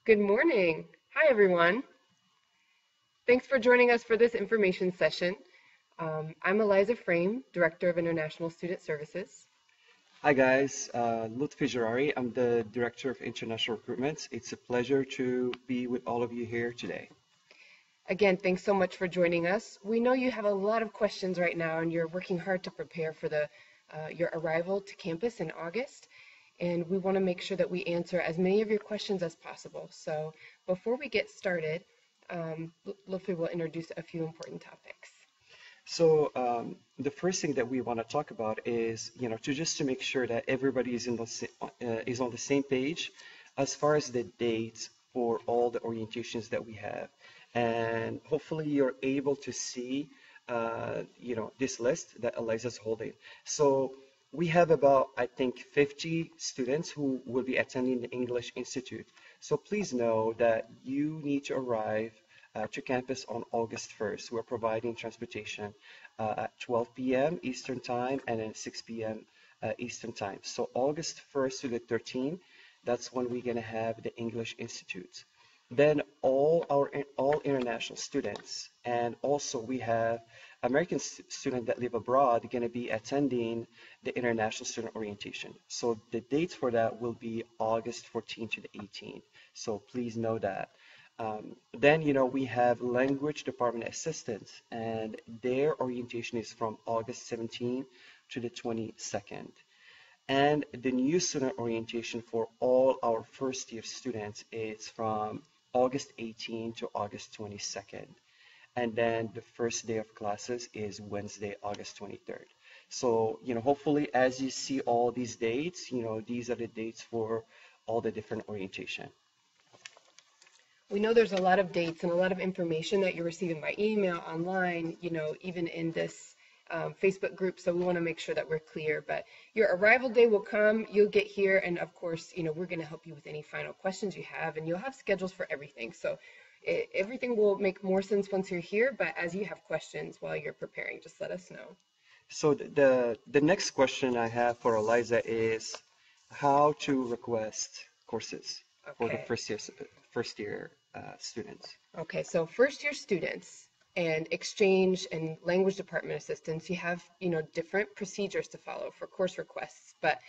Good morning. Hi, everyone. Thanks for joining us for this information session. I'm Eliza Frame, Director of International Student Services. Hi guys, No2 I'm the Director of International Recruitment. It's a pleasure to be with all of you here today. Again, thanks so much for joining us. We know you have a lot of questions right now and you're working hard to prepare for your arrival to campus in August. And we want to make sure that we answer as many of your questions as possible. So before we get started, Lutfi will introduce a few important topics. The first thing that we want to talk about is, to make sure that everybody is is on the same page as far as the dates for all the orientations that we have, and hopefully you're able to see, this list that Eliza's holding. So we have about, I think, 50 students who will be attending the English Institute. So please know that you need to arrive to campus on August 1st. We're providing transportation at 12 p.m. Eastern Time and then 6 p.m. Eastern Time. So August 1st to the 13th, that's when we're going to have the English Institute. Then all international students, and also we have American students that live abroad going to be attending the international student orientation. So the dates for that will be August 14th to the 18th. So please know that. Then, we have language department assistants, and their orientation is from August 17th to the 22nd. And the new student orientation for all our first year students is from August 18th to August 22nd. And then the first day of classes is Wednesday, August 23rd. So, hopefully as you see all these dates, these are the dates for all the different orientation. We know there's a lot of dates and a lot of information that you're receiving by email, online, even in this Facebook group. So we want to make sure that we're clear. But your arrival day will come, you'll get here, and of course, we're going to help you with any final questions you have, and you'll have schedules for everything. So everything will make more sense once you're here, but as you have questions while you're preparing, just let us know. So the next question I have for Eliza is how to request courses for the Okay. first year students. Okay, so first year students and exchange and language department assistants, you have, different procedures to follow for course requests. But,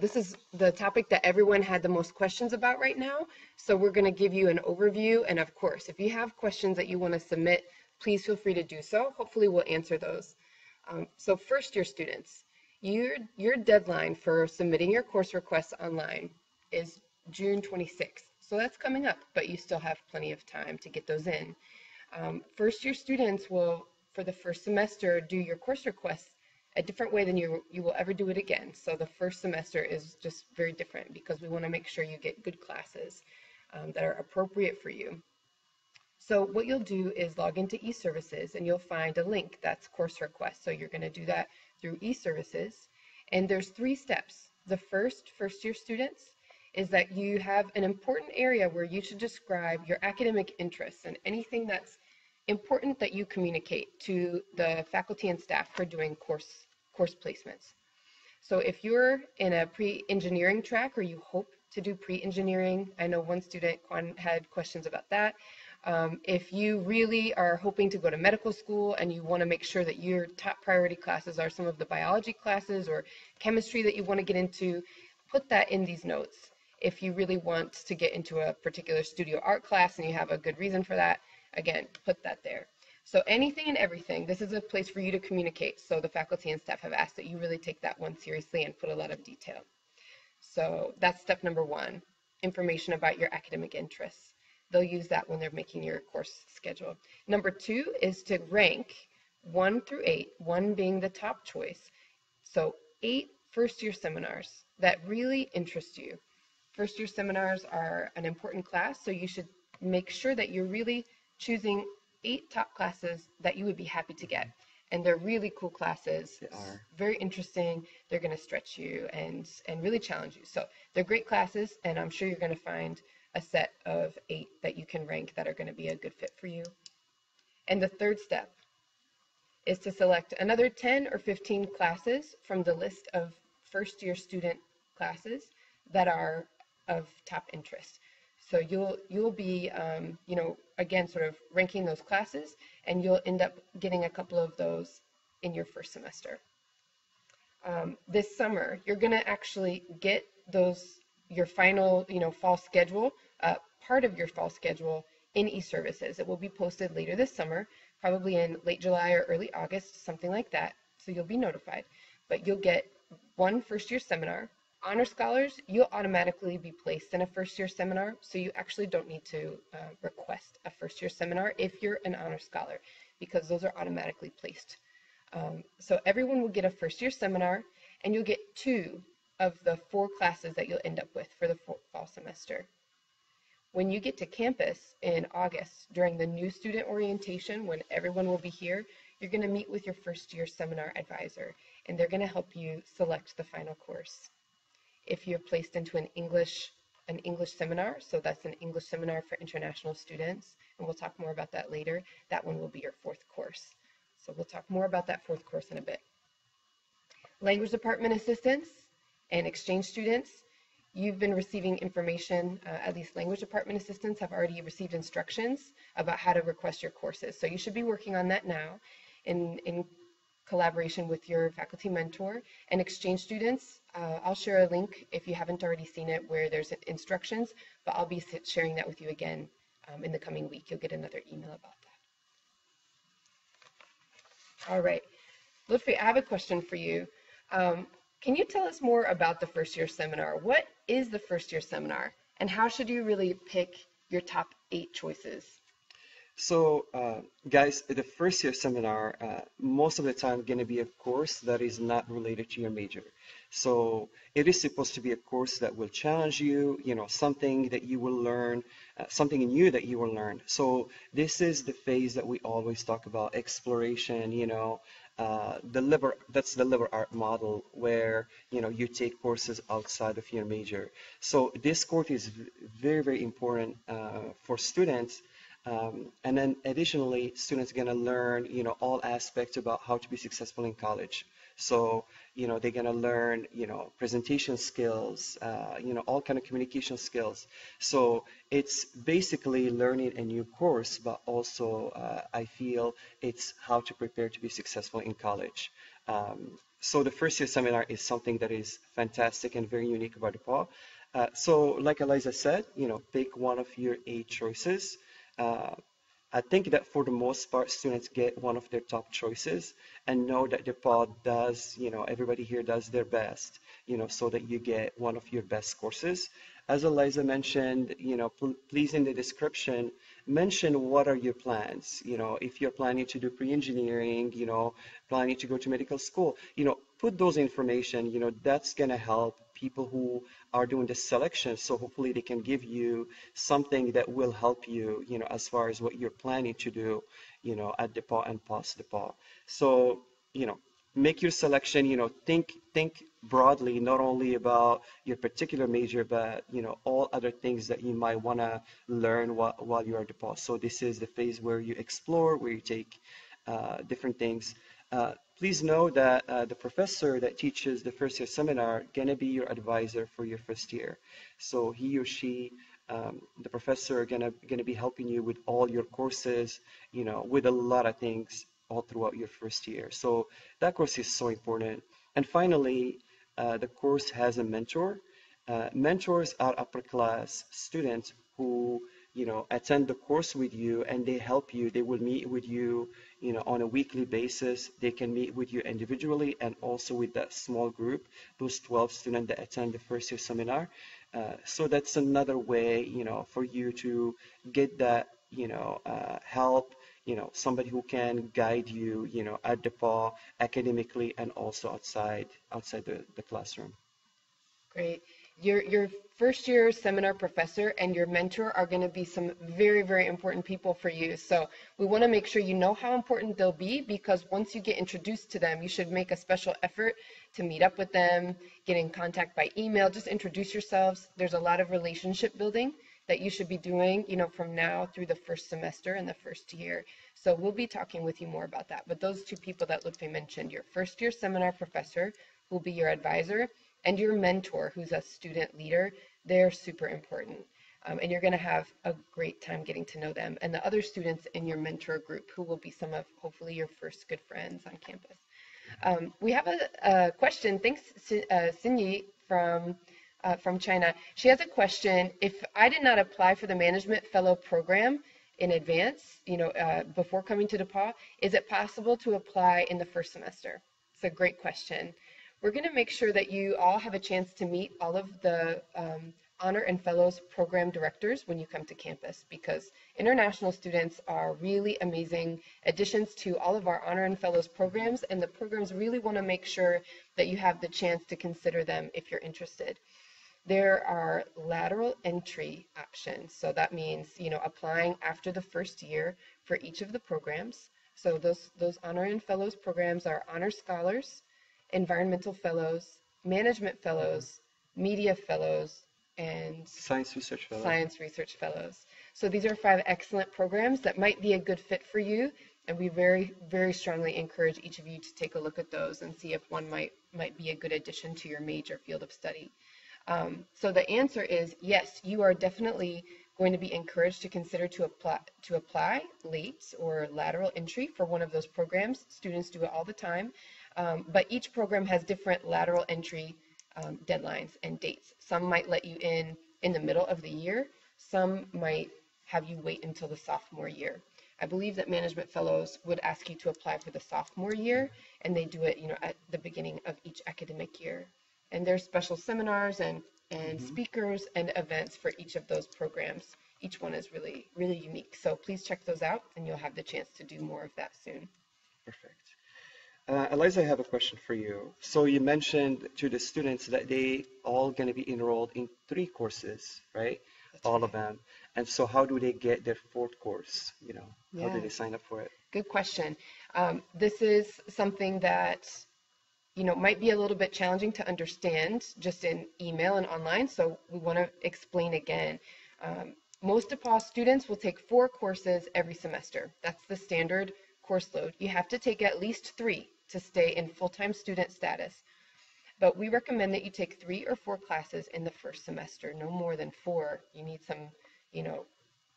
this is the topic that everyone had the most questions about right now. So we're going to give you an overview. And of course, if you have questions that you want to submit, please feel free to do so. Hopefully we'll answer those. So first year students, your deadline for submitting your course requests online is June 26th. So that's coming up, but you still have plenty of time to get those in. First year students will, for the first semester, do your course requests a different way than you will ever do it again. So the first semester is just very different because we want to make sure you get good classes that are appropriate for you. So what you'll do is log into eServices and you'll find a link that's course request. So you're going to do that through eServices. And there's 3 steps. The first year students, is that you have an important area where you should describe your academic interests and anything that's important that you communicate to the faculty and staff for doing course placements. So if you're in a pre-engineering track or you hope to do pre-engineering, I know one student had questions about that. If you really are hoping to go to medical school and you want to make sure that your top priority classes are some of the biology classes or chemistry that you want to get into, put that in these notes. If you really want to get into a particular studio art class and you have a good reason for that, again, put that there. So anything and everything, this is a place for you to communicate. So the faculty and staff have asked that you really take that one seriously and put a lot of detail. So that's step number 1, information about your academic interests. They'll use that when they're making your course schedule. Number 2 is to rank 1 through 8, 1 being the top choice. So 8 first year seminars that really interest you. First year seminars are an important class, so you should make sure that you're really choosing 8 top classes that you would be happy to get. And they're really cool classes. They are. Very interesting. They're going to stretch you and really challenge you. So they're great classes, and I'm sure you're going to find a set of 8 that you can rank that are going to be a good fit for you. And the third step is to select another 10 or 15 classes from the list of first year student classes that are of top interest. So you'll be again sort of ranking those classes, and you'll end up getting a couple of those in your first semester. This summer, you're going to actually get your final, fall schedule, part of your fall schedule in eServices. It will be posted later this summer, probably in late July or early August, something like that. So you'll be notified. But you'll get one first-year seminar. Honor scholars, you'll automatically be placed in a first-year seminar, so you actually don't need to request a first-year seminar if you're an honor scholar, because those are automatically placed. So everyone will get a first-year seminar, and you'll get 2 of the 4 classes that you'll end up with for the fall semester. When you get to campus in August, during the new student orientation, when everyone will be here, you're going to meet with your first-year seminar advisor, and they're going to help you select the final course. If you're placed into an English seminar, so that's an English seminar for international students, and we'll talk more about that later, that one will be your 4th course. So we'll talk more about that 4th course in a bit. Language department assistants and exchange students, you've been receiving information, at least language department assistants have already received instructions about how to request your courses. So you should be working on that now in collaboration with your faculty mentor. And exchange students, I'll share a link if you haven't already seen it where there's instructions, but I'll be sharing that with you again in the coming week. You'll get another email about that. All right, Lutfi, I have a question for you. Can you tell us more about the first year seminar? What is the first year seminar, and how should you really pick your top 8 choices? So, guys, the first year seminar, most of the time going to be a course that is not related to your major. So it is supposed to be a course that will challenge you, something that you will learn, something new that you will learn. So this is the phase that we always talk about, exploration, that's the liberal art model where, you take courses outside of your major. So this course is very, very important for students. And then additionally, students are going to learn, all aspects about how to be successful in college. So, they're going to learn, presentation skills, all kind of communication skills. So it's basically learning a new course, but also I feel it's how to prepare to be successful in college. So the first year seminar is something that is fantastic and very unique about DePaul. So like Eliza said, pick one of your 8 choices. I think that for the most part, students get one of their top choices and know that DePaul does, everybody here does their best, so that you get one of your best courses. As Eliza mentioned, please in the description, mention what are your plans. If you're planning to do pre-engineering, planning to go to medical school, put those information, that's going to help people who are doing the selection. So hopefully they can give you something that will help you, as far as what you're planning to do, at DePaul and post DePaul. So, make your selection, think broadly, not only about your particular major, but, all other things that you might want to learn while you are at DePaul. So this is the phase where you explore, where you take different things. Please know that the professor that teaches the first year seminar gonna be your advisor for your first year. So he or she, the professor, gonna be helping you with all your courses, with a lot of things all throughout your first year. So that course is so important. And finally, the course has a mentor. Mentors are upper class students who attend the course with you, and they help you. They will meet with you, on a weekly basis. They can meet with you individually and also with that small group, those 12 students that attend the first year seminar. So that's another way, for you to get that, help, somebody who can guide you, at DePaul academically and also outside the classroom. Great. Your first year seminar professor and your mentor are going to be some very, very important people for you. So we want to make sure you know how important they'll be, because once you get introduced to them, you should make a special effort to meet up with them, get in contact by email, just introduce yourselves. There's a lot of relationship building that you should be doing, from now through the first semester and the first year. So we'll be talking with you more about that. But those 2 people that Lutfi mentioned, your first year seminar professor, who will be your advisor, and your mentor, who's a student leader, they're super important. And you're going to have a great time getting to know them and the other students in your mentor group who will be some of hopefully your first good friends on campus. We have a question. Thanks, Xinyi from China. She has a question. If I did not apply for the Management Fellow program in advance, before coming to DePaul, is it possible to apply in the first semester? It's a great question. We're going to make sure that you all have a chance to meet all of the Honor and Fellows program directors when you come to campus, because international students are really amazing additions to all of our Honor and Fellows programs, and the programs really want to make sure that you have the chance to consider them if you're interested. There are lateral entry options. So that means, applying after the first year for each of the programs. So those Honor and Fellows programs are Honor Scholars, Environmental Fellows, Management Fellows, Media Fellows, and Science Research Fellow. Science Research Fellows. So these are 5 excellent programs that might be a good fit for you, and we very, very strongly encourage each of you to take a look at those and see if one might be a good addition to your major field of study. So the answer is yes, you are definitely going to be encouraged to consider to apply late or lateral entry for one of those programs. Students do it all the time, but each program has different lateral entry deadlines and dates. Some might let you in the middle of the year. Some might have you wait until the sophomore year. I believe that Management Fellows would ask you to apply for the sophomore year, and they do it, at the beginning of each academic year. And there's special seminars and speakers and events for each of those programs. Each one is really, really unique. So please check those out, and you'll have the chance to do more of that soon. Perfect. Eliza, I have a question for you. So you mentioned to the students that they all going to be enrolled in 3 courses, right? That's all right. of them. And so how do they get their 4th course? How Yeah. do they sign up for it? Good question. This is something that might be a little bit challenging to understand just in email and online, so we want to explain again. Most DePaul students will take 4 courses every semester. That's the standard course load. You have to take at least 3 to stay in full-time student status, but we recommend that you take 3 or 4 classes in the first semester, no more than 4. You need some,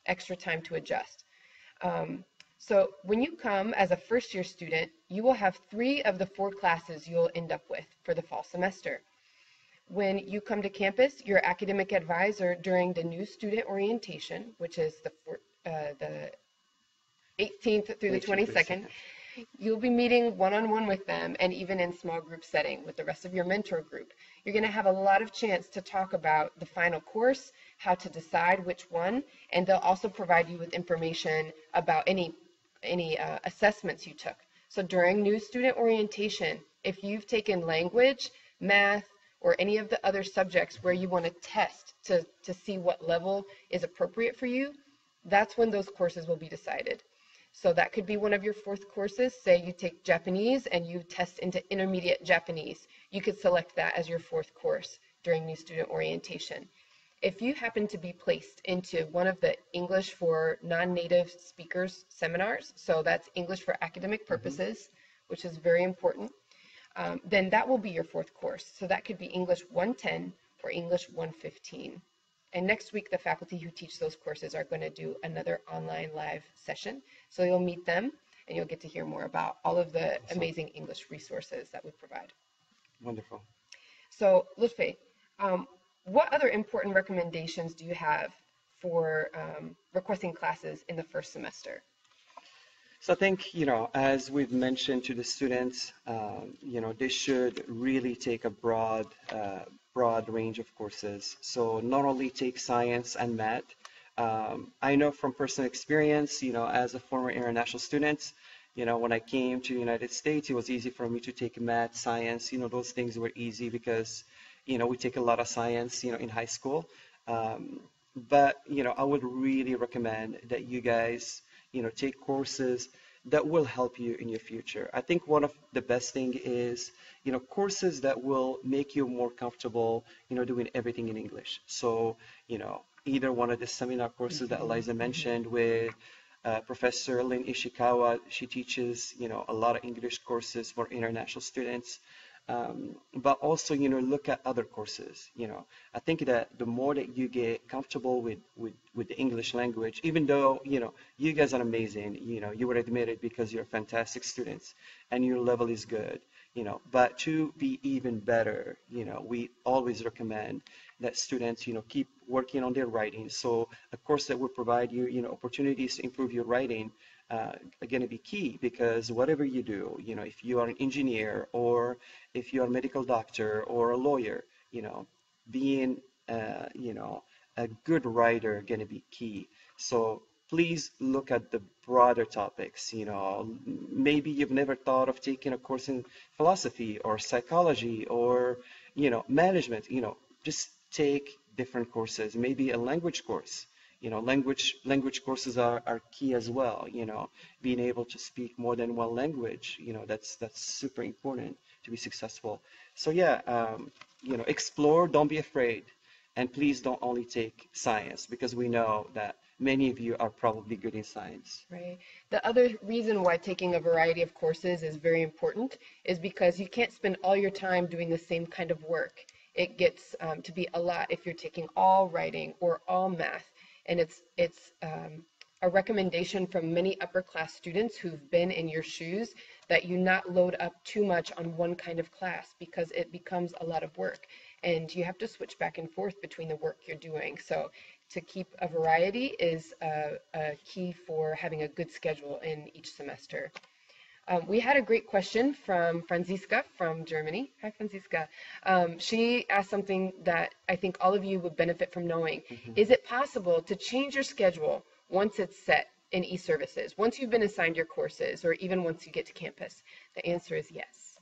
extra time to adjust. So when you come as a first-year student, you will have 3 of the 4 classes you'll end up with for the fall semester. When you come to campus, your academic advisor during the new student orientation, which is the 18th through the 22nd, you'll be meeting one-on-one with them, and even in small group setting with the rest of your mentor group. You're going to have a lot of chance to talk about the final course, how to decide which one, and they'll also provide you with information about any assessments you took. So during new student orientation, if you've taken language, math, or any of the other subjects where you want to test to see what level is appropriate for you, that's when those courses will be decided. So that could be one of your 4th courses. Say you take Japanese and you test into intermediate Japanese. You could select that as your 4th course during new student orientation. If you happen to be placed into one of the English for non-native speakers seminars, so that's English for academic purposes, which is very important, then that will be your 4th course. So that could be English 110 or English 115. And next week, the faculty who teach those courses are going to do another online live session. So you'll meet them, and you'll get to hear more about all of the amazing English resources that we provide. Wonderful. So, Lutfi, what other important recommendations do you have for requesting classes in the first semester? So I think, as we've mentioned to the students, they should really take a broad range of courses. So not only take science and math. I know from personal experience, as a former international student, when I came to the United States, it was easy for me to take math, science, those things were easy because, we take a lot of science, in high school. But, I would really recommend that you guys, take courses that will help you in your future. I think one of the best thing is, courses that will make you more comfortable, doing everything in English. So, either one of the seminar courses that Eliza mentioned with Professor Lynn Ishikawa. She teaches, a lot of English courses for international students. But also, look at other courses. I think that the more that you get comfortable with the English language, even though, you guys are amazing, you were admitted because you're fantastic students and your level is good, but to be even better, we always recommend that students, keep working on their writing. So a course that will provide you, opportunities to improve your writing are going to be key, because whatever you do, if you are an engineer or if you are a medical doctor or a lawyer, being, a good writer going to be key. So please look at the broader topics. Maybe you've never thought of taking a course in philosophy or psychology or, management. Just take different courses, maybe a language course. Language courses are key as well. Being able to speak more than one language, that's super important to be successful. So yeah, explore, don't be afraid, and please don't only take science, because we know that many of you are probably good in science. Right. The other reason why taking a variety of courses is very important is because you can't spend all your time doing the same kind of work. It gets to be a lot if you're taking all writing or all math, and it's a recommendation from many upper class students who've been in your shoes that you not load up too much on one kind of class, because it becomes a lot of work and you have to switch back and forth between the work you're doing. So to keep a variety is a key for having a good schedule in each semester. We had a great question from Franziska from Germany. Hi, Franziska. She asked something that I think all of you would benefit from knowing. Mhm. Is it possible to change your schedule once it's set in e-services, once you've been assigned your courses, or even once you get to campus? The answer is yes.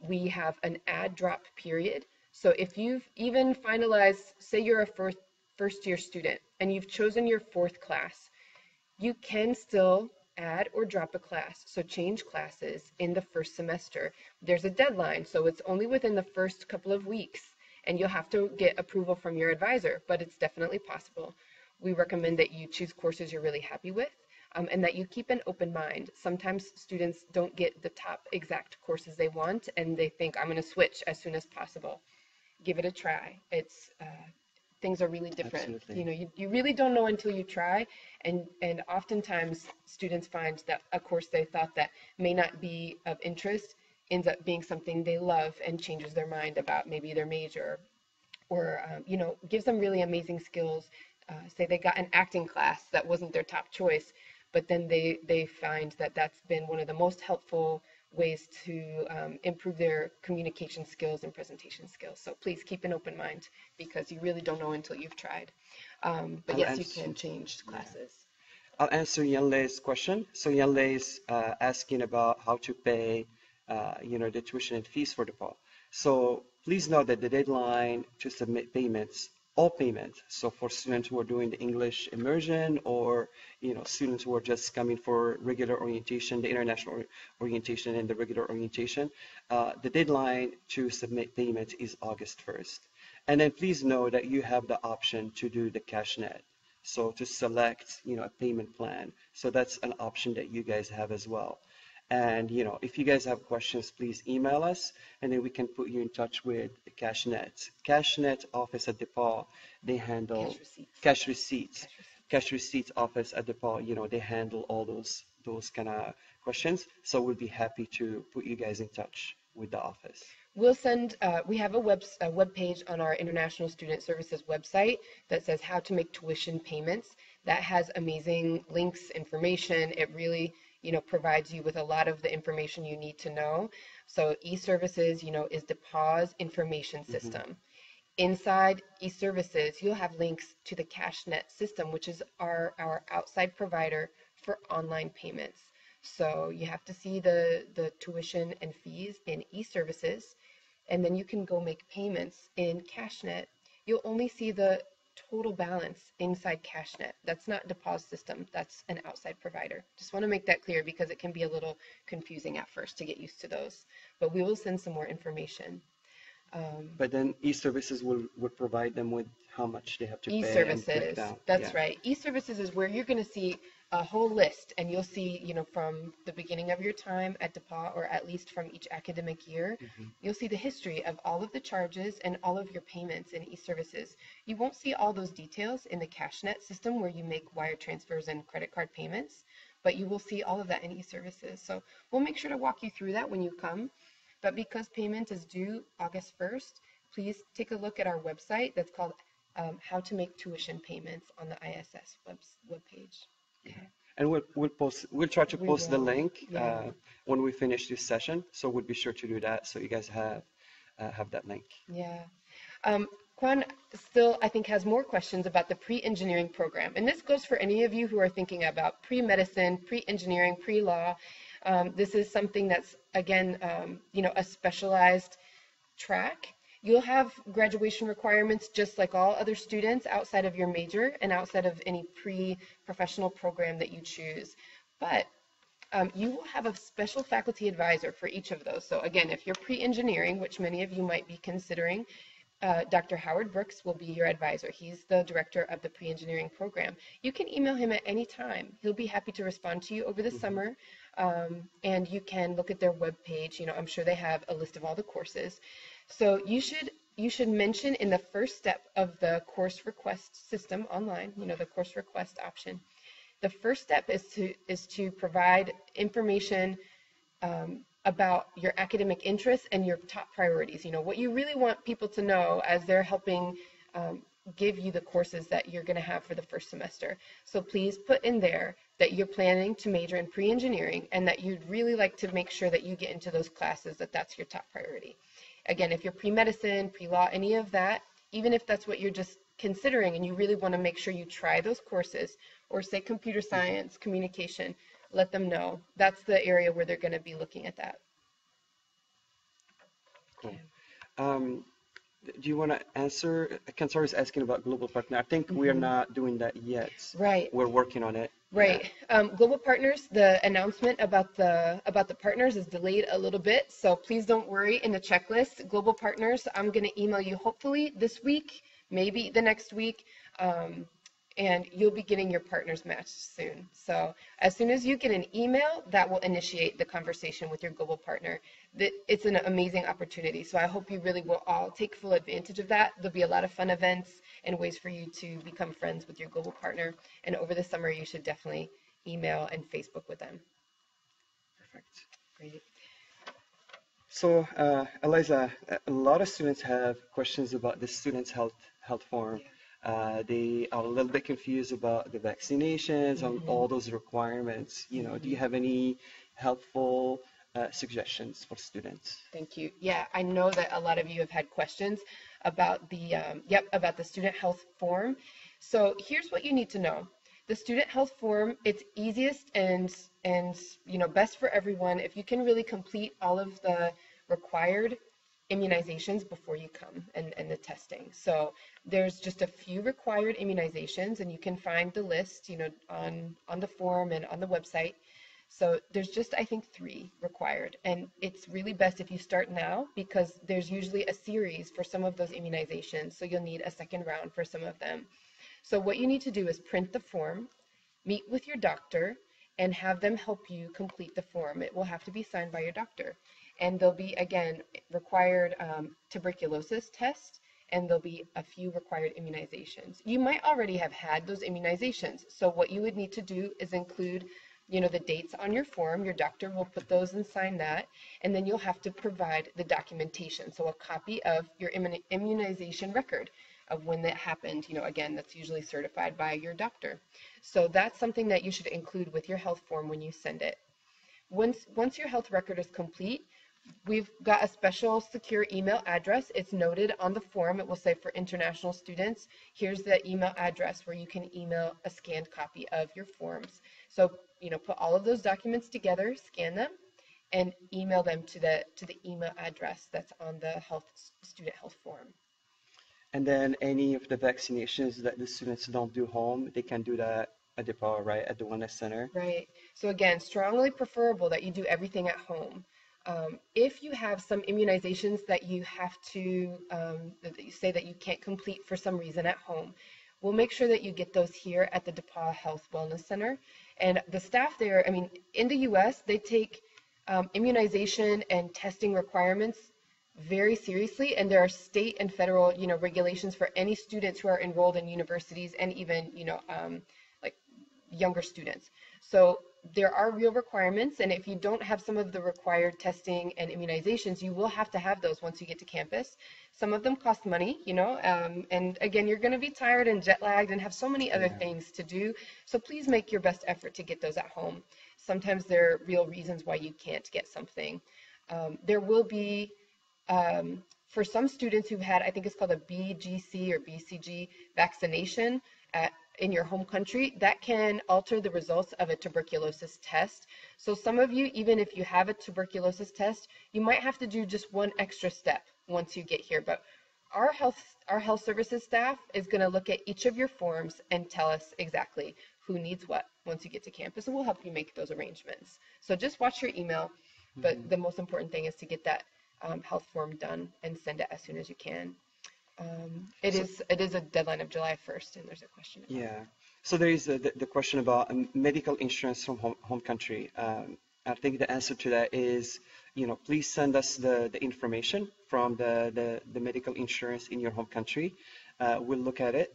We have an add drop period. So if you've even finalized, say you're a first year student and you've chosen your fourth class, you can still add or drop a class, so change classes in the first semester. There's a deadline, so it's only within the first couple of weeks, and you'll have to get approval from your advisor, but it's definitely possible. We recommend that you choose courses you're really happy with, and that you keep an open mind. Sometimes students don't get the top exact courses they want, and they think, I'm going to switch as soon as possible. Give it a try. Things are really different. Absolutely. You really don't know until you try, and oftentimes students find that a course they thought that may not be of interest ends up being something they love and changes their mind about maybe their major, or gives them really amazing skills. Say they got an acting class that wasn't their top choice, but then they find that that's been one of the most helpful ways to improve their communication skills and presentation skills. So please keep an open mind, because you really don't know until you've tried. But I'll yes, you answer. can change Yeah. classes. I'll answer Yanlei's question. So Yanlei's asking about how to pay, the tuition and fees for the fall. So please note that the deadline to submit payments, all payments, so for students who are doing the English immersion, or, students who are just coming for regular orientation, the international orientation and the regular orientation, the deadline to submit payments is August 1st. And then please know that you have the option to do the cash net. So to select, a payment plan. So that's an option that you guys have as well. And, if you guys have questions, please email us, and then we can put you in touch with the CashNet. CashNet office at DePaul, they handle Cash receipts. cash receipts. Cash receipts. Cash receipts office at DePaul, they handle all those kind of questions. So we'll be happy to put you guys in touch with the office. We'll we have a web page on our International Student Services website that says how to make tuition payments. That has amazing links, information. It really, provides you with a lot of the information you need to know. So e-services, is the pause information Hmm. system. Inside e-services, you'll have links to the CashNet system, which is our outside provider for online payments. So you have to see the tuition and fees in e-services, and then you can go make payments in CashNet. You'll only see the total balance inside CashNet. That's not deposit system, that's an outside provider. Just want to make that clear, because it can be a little confusing at first to get used to those. But we will send some more information. But then e-services will provide them with how much they have to pay and E-services, breakdown. that's Yeah. right. E-services is where you're going to see a whole list, and you'll see, from the beginning of your time at DePauw, or at least from each academic year, Hmm. you'll see the history of all of the charges and all of your payments in e-services. You won't see all those details in the CashNet system where you make wire transfers and credit card payments, but you will see all of that in e-services. So we'll make sure to walk you through that when you come. But because payment is due August 1st, please take a look at our website that's called How to Make Tuition Payments on the ISS webpage. Yeah. Okay. And we'll try to We post the will. link Yeah. when we finish this session. So we'll be sure to do that so you guys have that link. Yeah. Kwan still, I think, has more questions about the pre-engineering program. And this goes for any of you who are thinking about pre-medicine, pre-engineering, pre-law. This is something that's, again, a specialized track. You'll have graduation requirements just like all other students outside of your major and outside of any pre-professional program that you choose. But you will have a special faculty advisor for each of those. So again, if you're pre-engineering, which many of you might be considering, Dr. Howard Brooks will be your advisor. He's the director of the pre-engineering program. You can email him at any time. He'll be happy to respond to you over the Hmm. summer. And you can look at their webpage. I'm sure they have a list of all the courses. So you should mention in the first step of the course request system online, the course request option. The first step is to provide information about your academic interests and your top priorities. What you really want people to know as they're helping um, give you the courses that you're going to have for the first semester. So please put in there that you're planning to major in pre-engineering and that you'd really like to make sure that you get into those classes, that's your top priority. Again, if you're pre-medicine, pre-law, any of that, even if that's what you're just considering and you really want to make sure you try those courses, or say computer Hmm. science, communication, let them know. That's the area where they're going to be looking at that. Cool. Okay. Um, do you want to answer? Kansar is asking about global partner. I think we are Hmm. not doing that yet. Right. We're working on it. Yeah. Right. Global partners, the announcement about the partners is delayed a little bit, so please don't worry in the checklist. Global partners, I'm going to email you hopefully this week, maybe the next week, um, and you'll be getting your partners matched soon. So as soon as you get an email, that will initiate the conversation with your global partner. It's an amazing opportunity, so I hope you really will all take full advantage of that. There'll be a lot of fun events and ways for you to become friends with your global partner. And over the summer, you should definitely email and Facebook with them. Perfect. Great. So, Eliza, a lot of students have questions about the students' health form. Yeah. They are a little bit confused about the vaccinations and Hmm. all those requirements. Do you Hmm. have any helpful suggestions for students? Thank you. Yeah, I know that a lot of you have had questions about the student health form. So here's what you need to know. The student health form, it's easiest and best for everyone if you can really complete all of the required immunizations before you come and the testing. So there's just a few required immunizations, and you can find the list, on the form and on the website. So there's just, I think, 3 required. And it's really best if you start now because there's usually a series for some of those immunizations. So you'll need a second round for some of them. So what you need to do is print the form, meet with your doctor, and have them help you complete the form. It will have to be signed by your doctor. And there'll be, again, required tuberculosis test, and there'll be a few required immunizations. You might already have had those immunizations. So what you would need to do is include the dates on your form. Your doctor will put those and sign that, and then you'll have to provide the documentation. So a copy of your immunization record of when that happened. Again, that's usually certified by your doctor. So that's something that you should include with your health form when you send it. Once your health record is complete, we've got a special secure email address. It's noted on the form. It will say for international students, here's the email address where you can email a scanned copy of your forms. So, put all of those documents together, scan them, and email them to the email address that's on the student health form. And then any of the vaccinations that the students don't do home, they can do that at the power, right, at the wellness center. Right. So again, strongly preferable that you do everything at home. If you have some immunizations that you have to, that you say that you can't complete for some reason at home, we'll make sure that you get those here at the DePaul Health Wellness Center. And the staff there, I mean, in the US, they take immunization and testing requirements very seriously, and there are state and federal, regulations for any students who are enrolled in universities and even, like younger students. So there are real requirements, and if you don't have some of the required testing and immunizations, you will have to have those once you get to campus. Some of them cost money, and again, you're going to be tired and jet lagged and have so many other Yeah. things to do. So please make your best effort to get those at home. Sometimes there are real reasons why you can't get something. There will be for some students who've had, I think it's called a BGC or BCG vaccination in your home country, that can alter the results of a tuberculosis test. So some of you, even if you have a tuberculosis test, you might have to do just one extra step once you get here. But our health services staff is going to look at each of your forms and tell us exactly who needs what once you get to campus, and we'll help you make those arrangements. So just watch your email, but Mhm. the most important thing is to get that health form done and send it as soon as you can. It So, is a deadline of July 1st, and there's a question about yeah. So there is the question about medical insurance from home country. I think the answer to that is, please send us the information from the medical insurance in your home country. We'll look at it.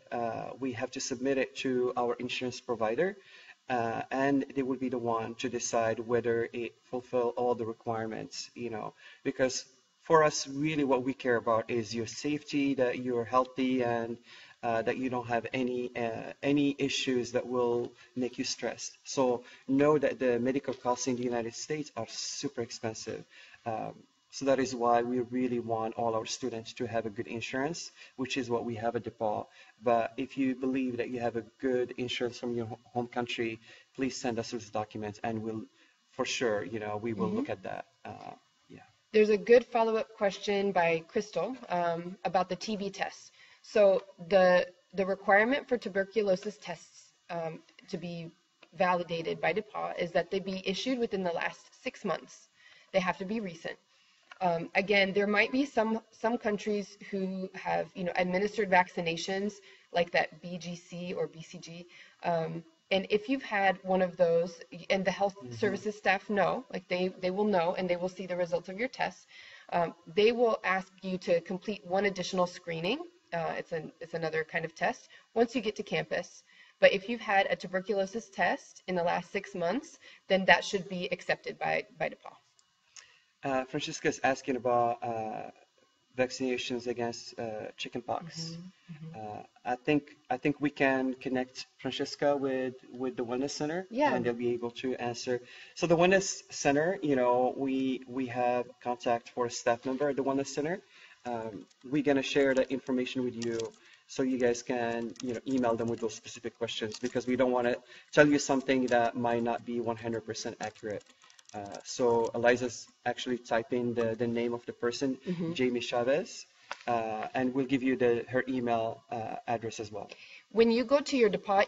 We have to submit it to our insurance provider, and they will be the one to decide whether it fulfill all the requirements, because for us, really what we care about is your safety, that you're healthy, and that you don't have any issues that will make you stressed. So know that the medical costs in the United States are super expensive. Um, so that is why we really want all our students to have a good insurance, which is what we have at DePaul. But if you believe that you have a good insurance from your home country, please send us those documents, and we'll, for sure, we will it. look at that. Yeah. There's a good follow-up question by Crystal about the TB tests. So the requirement for tuberculosis tests to be validated by DePaul is that they be issued within the last 6 months. They have to be recent. Again, there might be some countries who have administered vaccinations like that BGC or BCG. And if you've had one of those, and the health Hmm. services staff know, like they will know, and they will see the results of your tests, they will ask you to complete one additional screening. It's another kind of test once you get to campus. But if you've had a tuberculosis test in the last 6 months, then that should be accepted by DePaul. Francesca is asking about vaccinations against chickenpox. Mhm, mhm. I think we can connect Francesca with the Wellness Center, Yeah. and they'll be able to answer. So the Wellness Center, we have contact for a staff member at the Wellness Center. We're gonna share that information with you so you guys can email them with those specific questions, because we don't want to tell you something that might not be 100% accurate. So Eliza's actually typing the name of the person, Mhm. Jamie Chavez, and we'll give you her email address as well. When you go to your DePaul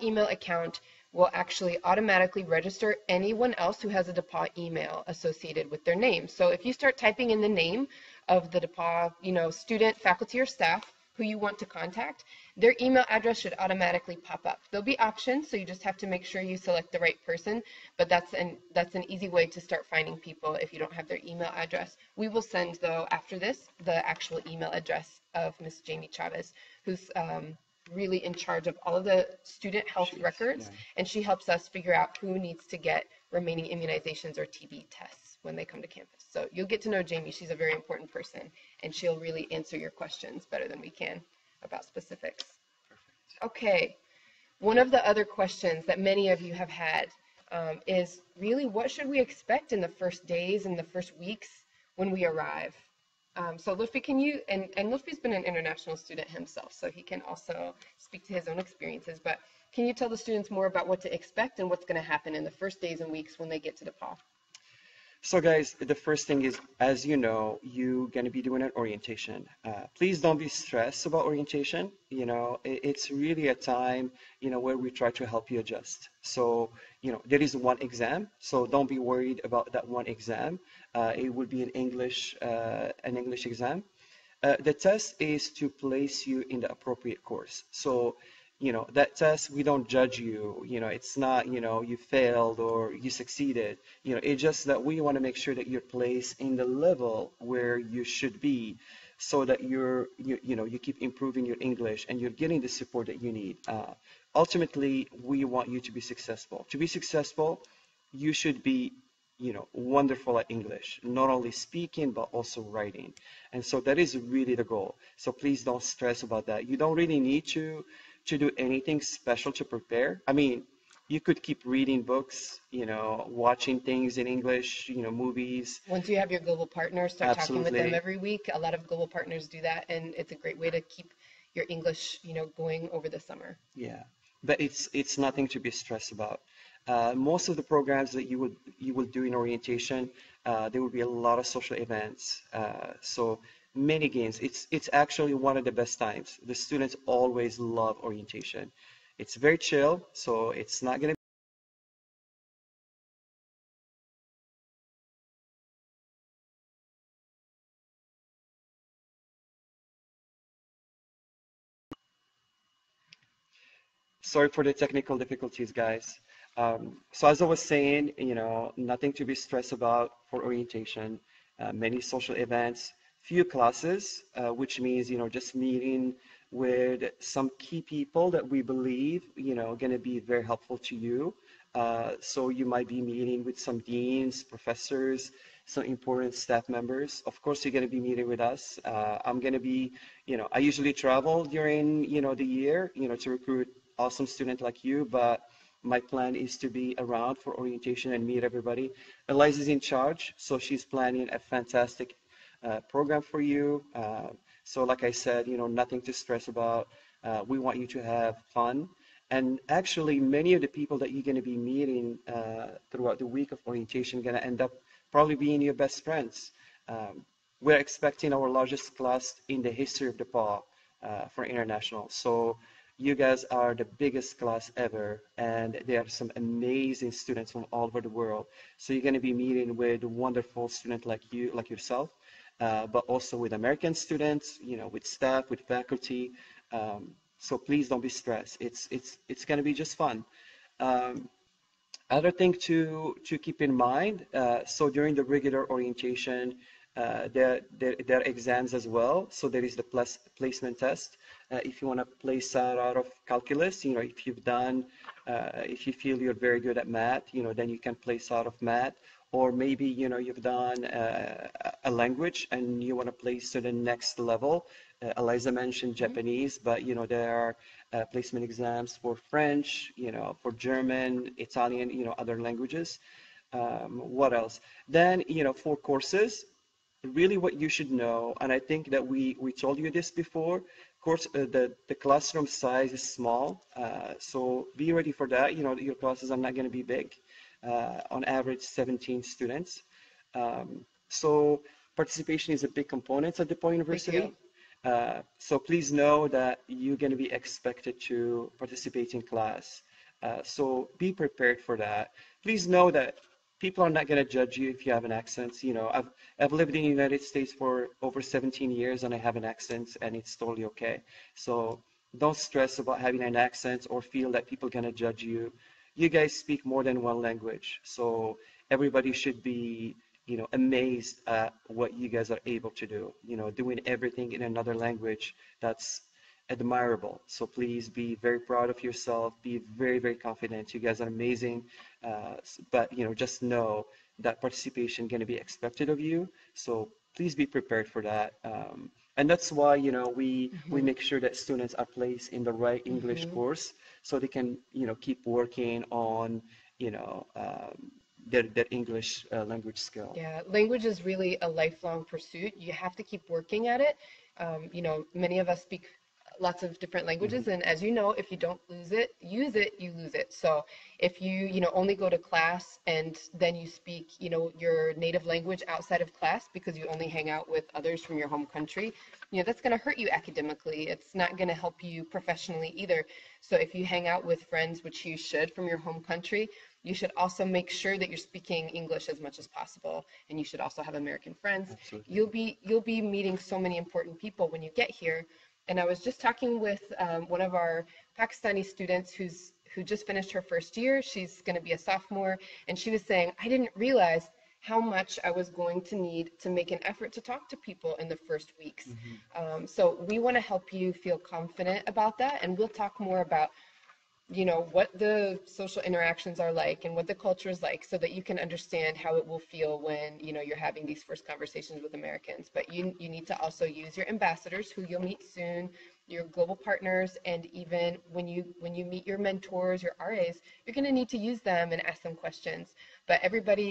email account will actually automatically register anyone else who has a DePaul email associated with their name. So if you start typing in the name of the DePaul, student, faculty, or staff who you want to contact, their email address should automatically pop up. There'll be options, so you just have to make sure you select the right person, but that's an easy way to start finding people if you don't have their email address. We will send, though, after this, the actual email address of Miss Jamie Chavez, who's really in charge of all of the student health Yeah. records, and she helps us figure out who needs to get remaining immunizations or TB tests when they come to campus. So you'll get to know Jamie. She's a very important person, and she'll really answer your questions better than we can about specifics. Perfect. Okay, one of the other questions that many of you have had is really what should we expect in the first days and the first weeks when we arrive? So Lutfi, and Lutfi's been an international student himself, so he can also speak to his own experiences, but can you tell the students more about what to expect and what's going to happen in the first days and weeks when they get to DePaul? So guys, the first thing is, as you know, you're going to be doing an orientation. Please don't be stressed about orientation. It's really a time, where we try to help you adjust. So, there is one exam, so don't be worried about that one exam. It will be an English exam. The test is to place you in the appropriate course. So, that test, we don't judge you. It's not, you failed or you succeeded. It's just that we want to make sure that you're placed in the level where you should be so that you keep improving your English and you're getting the support that you need. Ultimately, we want you to be successful. To be successful, you should be wonderful at English, not only speaking, but also writing. And so that is really the goal. So please don't stress about that. You don't really need to do anything special to prepare. I mean, you could keep reading books, watching things in English, movies. Once you have your global partners, start talking with them Absolutely. every week. A lot of global partners do that, and it's a great way to keep your English, going over the summer. Yeah, but it's nothing to be stressed about. Most of the programs that you will do in orientation, there will be a lot of social events. So many games. It's actually one of the best times. The students always love orientation. It's very chill, so it's not gonna. Sorry for the technical difficulties, guys. So as I was saying, nothing to be stressed about for orientation. Many social events, few classes, which means, just meeting with some key people that we believe, going to be very helpful to you. So you might be meeting with some deans, professors, some important staff members. Of course, you're going to be meeting with us. I'm going to be, I usually travel during, the year, to recruit awesome student like you, but my plan is to be around for orientation and meet everybody. Eliza's in charge, so she's planning a fantastic program for you. So like I said, nothing to stress about. We want you to have fun. And actually, many of the people that you're going to be meeting throughout the week of orientation are going to end up probably being your best friends. Um, we're expecting our largest class in the history of DePaul for international. So you guys are the biggest class ever, and there are some amazing students from all over the world. So you're going to be meeting with wonderful students like you, like yourself, but also with American students, with staff, with faculty. So please don't be stressed. It's going to be just fun. Um, Other thing to keep in mind, so during the regular orientation, there are exams as well. So there is the placement test. If you want to place out of calculus, if you've done, if you feel you're very good at math, then you can place out of math. Or maybe, you've done a language and you want to place to the next level. Eliza mentioned Mhm. Japanese, but, there are placement exams for French, for German, Italian, other languages. What else? Then, for courses, really what you should know, and I think that we told you this before, course, the classroom size is small, so be ready for that. Your classes are not going to be big, on average 17 students. So participation is a big component at DePaul Big University. deal. So please know that you're going to be expected to participate in class. So be prepared for that. Please know that people are not going to judge you if you have an accent. I've lived in the United States for over 17 years and I have an accent and it's totally okay. So don't stress about having an accent or feel that people are going to judge you. You guys speak more than one language, so everybody should be amazed at what you guys are able to do. Doing everything in another language, that's admirable. So please be very proud of yourself. Be very, very confident. You guys are amazing. But just know that participation going to be expected of you. So please be prepared for that. And that's why we Hmm. make sure that students are placed in the right English Hmm. course so they can keep working on you know um, their English language skill. Yeah, language is really a lifelong pursuit. You have to keep working at it. Many of us speak lots of different Hmm. languages, and as you know, if you don't use it, you lose it. So if you only go to class and then you speak your native language outside of class because you only hang out with others from your home country, that's going to hurt you academically. It's not going to help you professionally either. So if you hang out with friends, which you should, from your home country, you should also make sure that you're speaking English as much as possible, and you should also have American friends. Absolutely. You'll be meeting so many important people when you get here. And I was just talking with one of our Pakistani students who just finished her first year. She's going to be a sophomore, and she was saying, I didn't realize how much I was going to need to make an effort to talk to people in the first weeks. Hmm. So we want to help you feel confident about that, and we'll talk more about what the social interactions are like and what the culture is like so that you can understand how it will feel when you're having these first conversations with Americans. But you need to also use your ambassadors who you'll meet soon, your global partners, and even when you meet your mentors, your RAs, you're going to need to use them and ask them questions. But everybody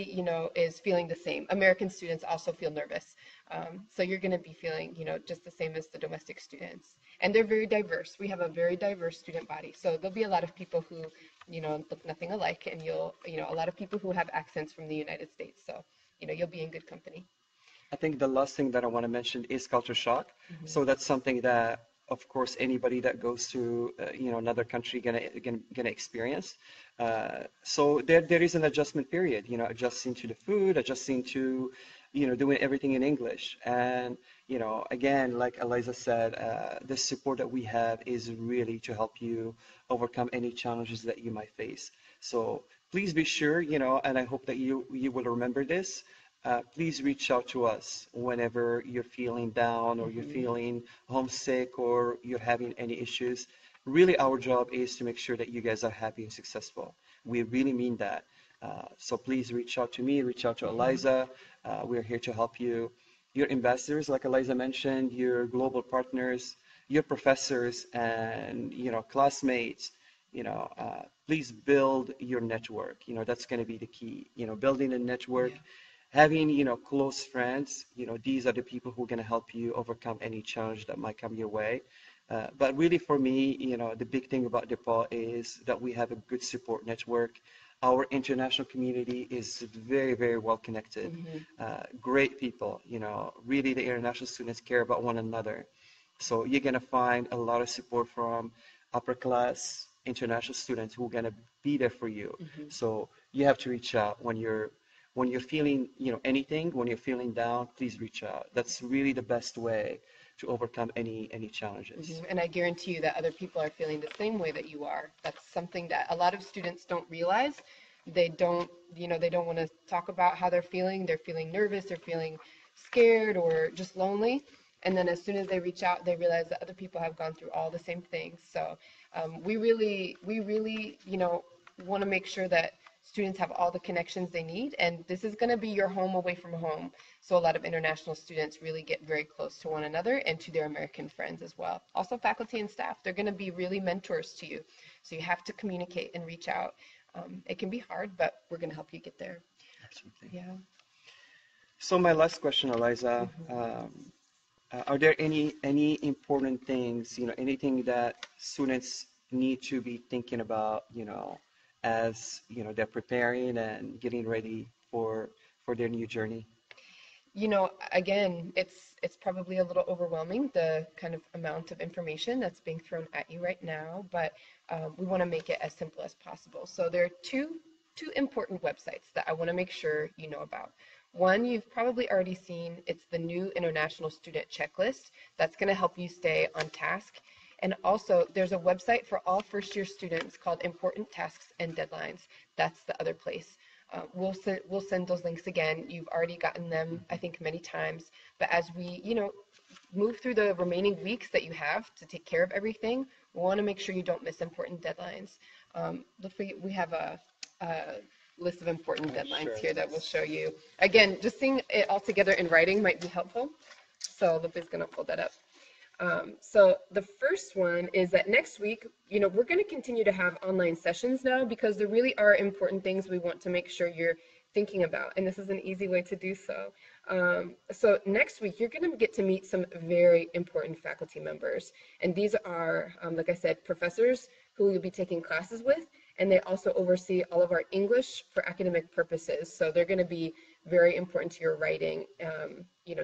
is feeling the same. American students also feel nervous, so you're going to be feeling just the same as the domestic students, and they're very diverse. We have a very diverse student body. So there'll be a lot of people who, look nothing alike, and a lot of people who have accents from the United States. So, you'll be in good company. I think the last thing that I want to mention is culture shock. Hmm. So that's something that, of course, anybody that goes to another country gonna experience. So there is an adjustment period. Adjusting to the food, adjusting to doing everything in English. And again, like Eliza said, the support that we have is really to help you overcome any challenges that you might face. So please be sure, and I hope that you will remember this. Please reach out to us whenever you're feeling down or you're Hmm. feeling homesick or you're having any issues. Really, our job is to make sure that you guys are happy and successful. We really mean that. So please reach out to me, reach out to Hmm. Eliza. We're here to help you. Your ambassadors, like Eliza mentioned, your global partners, your professors, and classmates. Please build your network. That's going to be the key. Building a network, Yeah. having close friends. These are the people who are going to help you overcome any challenge that might come your way. But really for me, the big thing about DePaul is that we have a good support network. Our international community is very, very well connected. Hmm. Great people. Really the international students care about one another. So you're going to find a lot of support from upper class international students who are going to be there for you. Hmm. So you have to reach out when you're feeling, anything, when you're feeling down, please reach out. That's really the best way to overcome any challenges. Hmm. And I guarantee you that other people are feeling the same way that you are. That's something that a lot of students don't realize. They don't want to talk about how they're feeling. They're feeling nervous, they're feeling scared or just lonely. And then as soon as they reach out, they realize that other people have gone through all the same things. So we really, want to make sure that students have all the connections they need. And this is going to be your home away from home. So a lot of international students really get very close to one another and to their American friends as well. Also, faculty and staff, they're going to be really mentors to you. So you have to communicate and reach out. It can be hard, but we're going to help you get there. Absolutely. Yeah. So my last question, Eliza, Hmm. are there any important things, anything that students need to be thinking about, as they're preparing and getting ready for their new journey? Again, it's probably a little overwhelming, the kind of amount of information that's being thrown at you right now, but we want to make it as simple as possible. So there are two important websites that I want to make sure you know about. One, you've probably already seen. It's the new International Student Checklist. That's going to help you stay on task. And also, there's a website for all first-year students called Important Tasks and Deadlines. That's the other place. We'll send those links again. You've already gotten them, I Mhm. think, many times. But as we, move through the remaining weeks that you have to take care of everything, we want to make sure you don't miss important deadlines. We have a list of important deadlines Sure, here that we'll let's. show you. Again, just seeing it all together in writing might be helpful. So Lupe's going to pull that up. So the first one is that next week, we're going to continue to have online sessions now because there really are important things we want to make sure you're thinking about. And this is an easy way to do so. So next week, you're going to get to meet some very important faculty members. And these are, like I said, professors who you'll be taking classes with, and they also oversee all of our English for academic purposes. So they're going to be very important to your writing,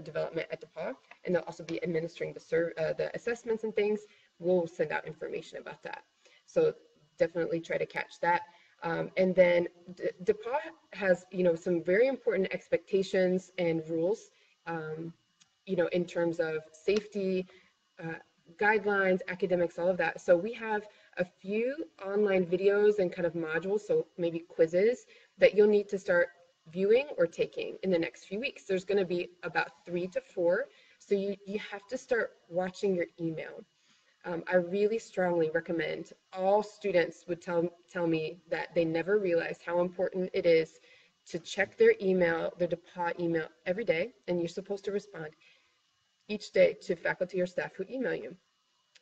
development at DePauw, and they'll also be administering the assessments and things. We'll send out information about that. So definitely try to catch that. And then DePauw has, some very important expectations and rules, in terms of safety, uh, guidelines, academics, all of that. So we have a few online videos and kind of modules, so maybe quizzes that you'll need to start viewing or taking in the next few weeks. There's going to be about 3 to 4. So you have to start watching your email. I really strongly recommend. All students would tell me that they never realized how important it is to check their email, their DePauw email every day, and you're supposed to respond each day to faculty or staff who email you.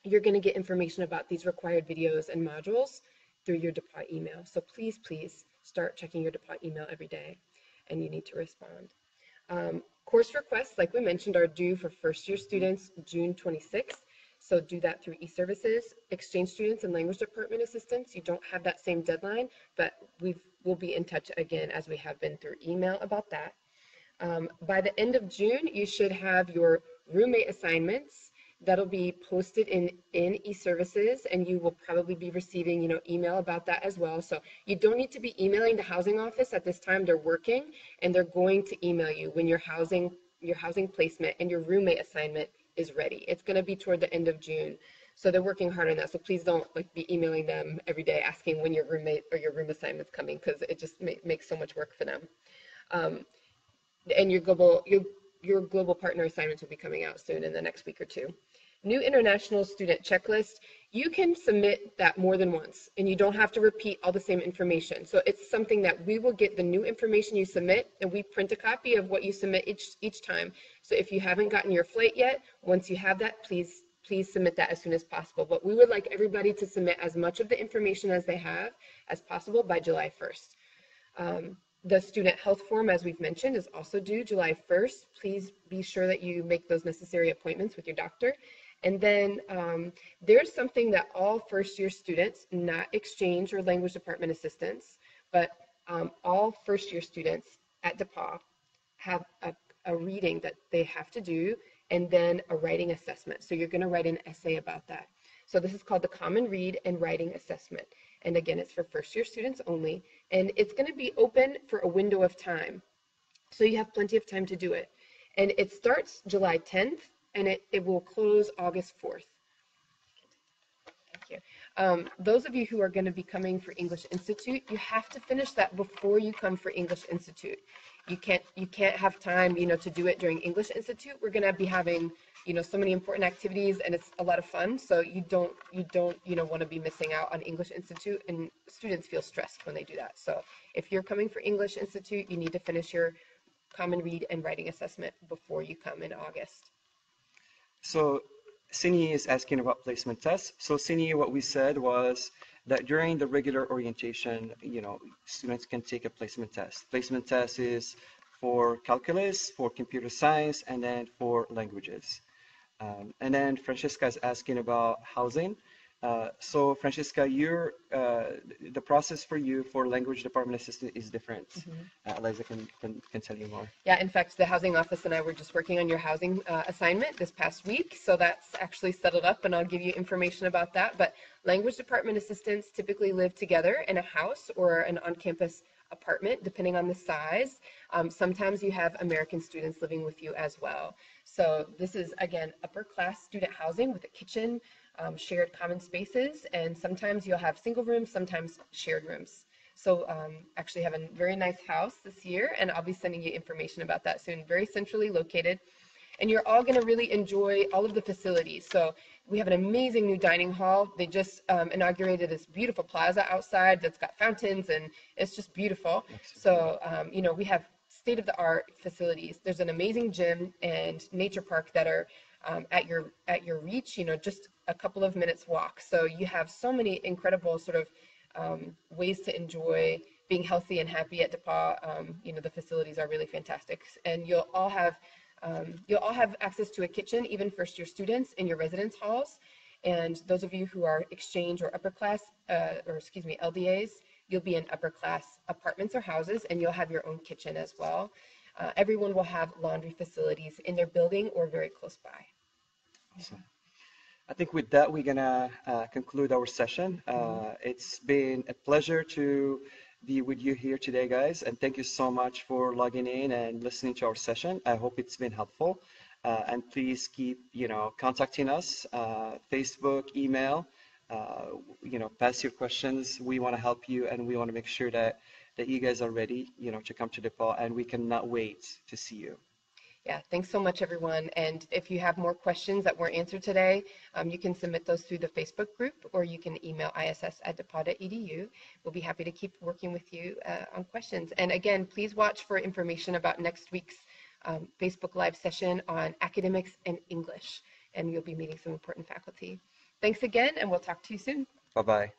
You're going to get information about these required videos and modules through your DePauw email. So please, please start checking your DePauw email every day, and you need to respond. Course requests, like we mentioned, are due for first-year students June 26th. So do that through e-services. Exchange students and language department assistants, you don't have that same deadline, but we'll be in touch again as we have been through email about that. By the end of June, you should have your roommate assignments. That'll be posted in e-services, and you will probably be receiving, email about that as well. So you don't need to be emailing the housing office at this time. They're working, and they're going to email you when your housing placement and your roommate assignment is ready. It's going to be toward the end of June. So they're working hard on that. So please don't be emailing them every day asking when your roommate or your room assignment's coming, because it just makes so much work for them. And your global partner assignments will be coming out soon in the next week or two. New international student checklist, you can submit that more than once, and you don't have to repeat all the same information. So it's something that we will get the new information you submit, and we print a copy of what you submit each time. So if you haven't gotten your flight yet, once you have that, please submit that as soon as possible. But we would like everybody to submit as much of the information as they have as possible by July 1st. The student health form, as we've mentioned, is also due July 1st. Please be sure that you make those necessary appointments with your doctor. And then there's something that all first-year students, not exchange or language department assistants, but all first-year students at DePauw have a reading that they have to do, and then a writing assessment. So you're going to write an essay about that. So this is called the Common Read and Writing Assessment. And again, it's for first-year students only, and it's going to be open for a window of time. So you have plenty of time to do it. And it starts July 10th, and it will close August 4th. Thank you. Those of you who are going to be coming for English Institute, you have to finish that before you come for English Institute. You can't have time, to do it during English Institute. We're going to be having, so many important activities, and it's a lot of fun. So you don't, want to be missing out on English Institute, and students feel stressed when they do that. So if you're coming for English Institute, you need to finish your Common Read and Writing Assessment before you come in August. So Cindy is asking about placement tests. So Cindy, what we said was that during the regular orientation, students can take a placement test. Placement test is for calculus, for computer science, and then for languages. And then Francesca is asking about housing. So Francesca, the process for you for language department assistant is different. Eliza can tell you more. Yeah, in fact, the housing office and I were just working on your housing assignment this past week. So that's actually settled up, and I'll give you information about that. But language department assistants typically live together in a house or an on-campus apartment, depending on the size. Sometimes you have American students living with you as well. So this is, again, upper class student housing with a kitchen, shared common spaces, and sometimes you'll have single rooms, sometimes shared rooms. So actually have a very nice house this year, and I'll be sending you information about that soon. Very centrally located, and you're all going to really enjoy all of the facilities. So we have an amazing new dining hall. They just inaugurated this beautiful plaza outside that's got fountains, and it's just beautiful. So we have state-of-the-art facilities. There's an amazing gym and nature park that are at your reach, just a couple of minutes walk. So you have so many incredible sort of ways to enjoy being healthy and happy at DePaul. You know, the facilities are really fantastic, and you'll all have access to a kitchen, even first year students in your residence halls. And those of you who are exchange or upper class, or excuse me, LDAs, you'll be in upper class apartments or houses, and you'll have your own kitchen as well. Everyone will have laundry facilities in their building or very close by. Awesome. I think with that, we're gonna conclude our session. Mhm. It's been a pleasure to be with you here today, guys, and thank you so much for logging in and listening to our session. I hope it's been helpful. And please keep, contacting us, Facebook, email, uh, pass your questions. We want to help you, and we want to make sure that you guys are ready, to come to DePaul, and we cannot wait to see you. Yeah, thanks so much, everyone. And if you have more questions that weren't answered today, you can submit those through the Facebook group, or you can email iss@depaul.edu. We'll be happy to keep working with you on questions. And again, please watch for information about next week's Facebook Live session on academics and English, and you'll be meeting some important faculty. Thanks again, and we'll talk to you soon. Bye-bye.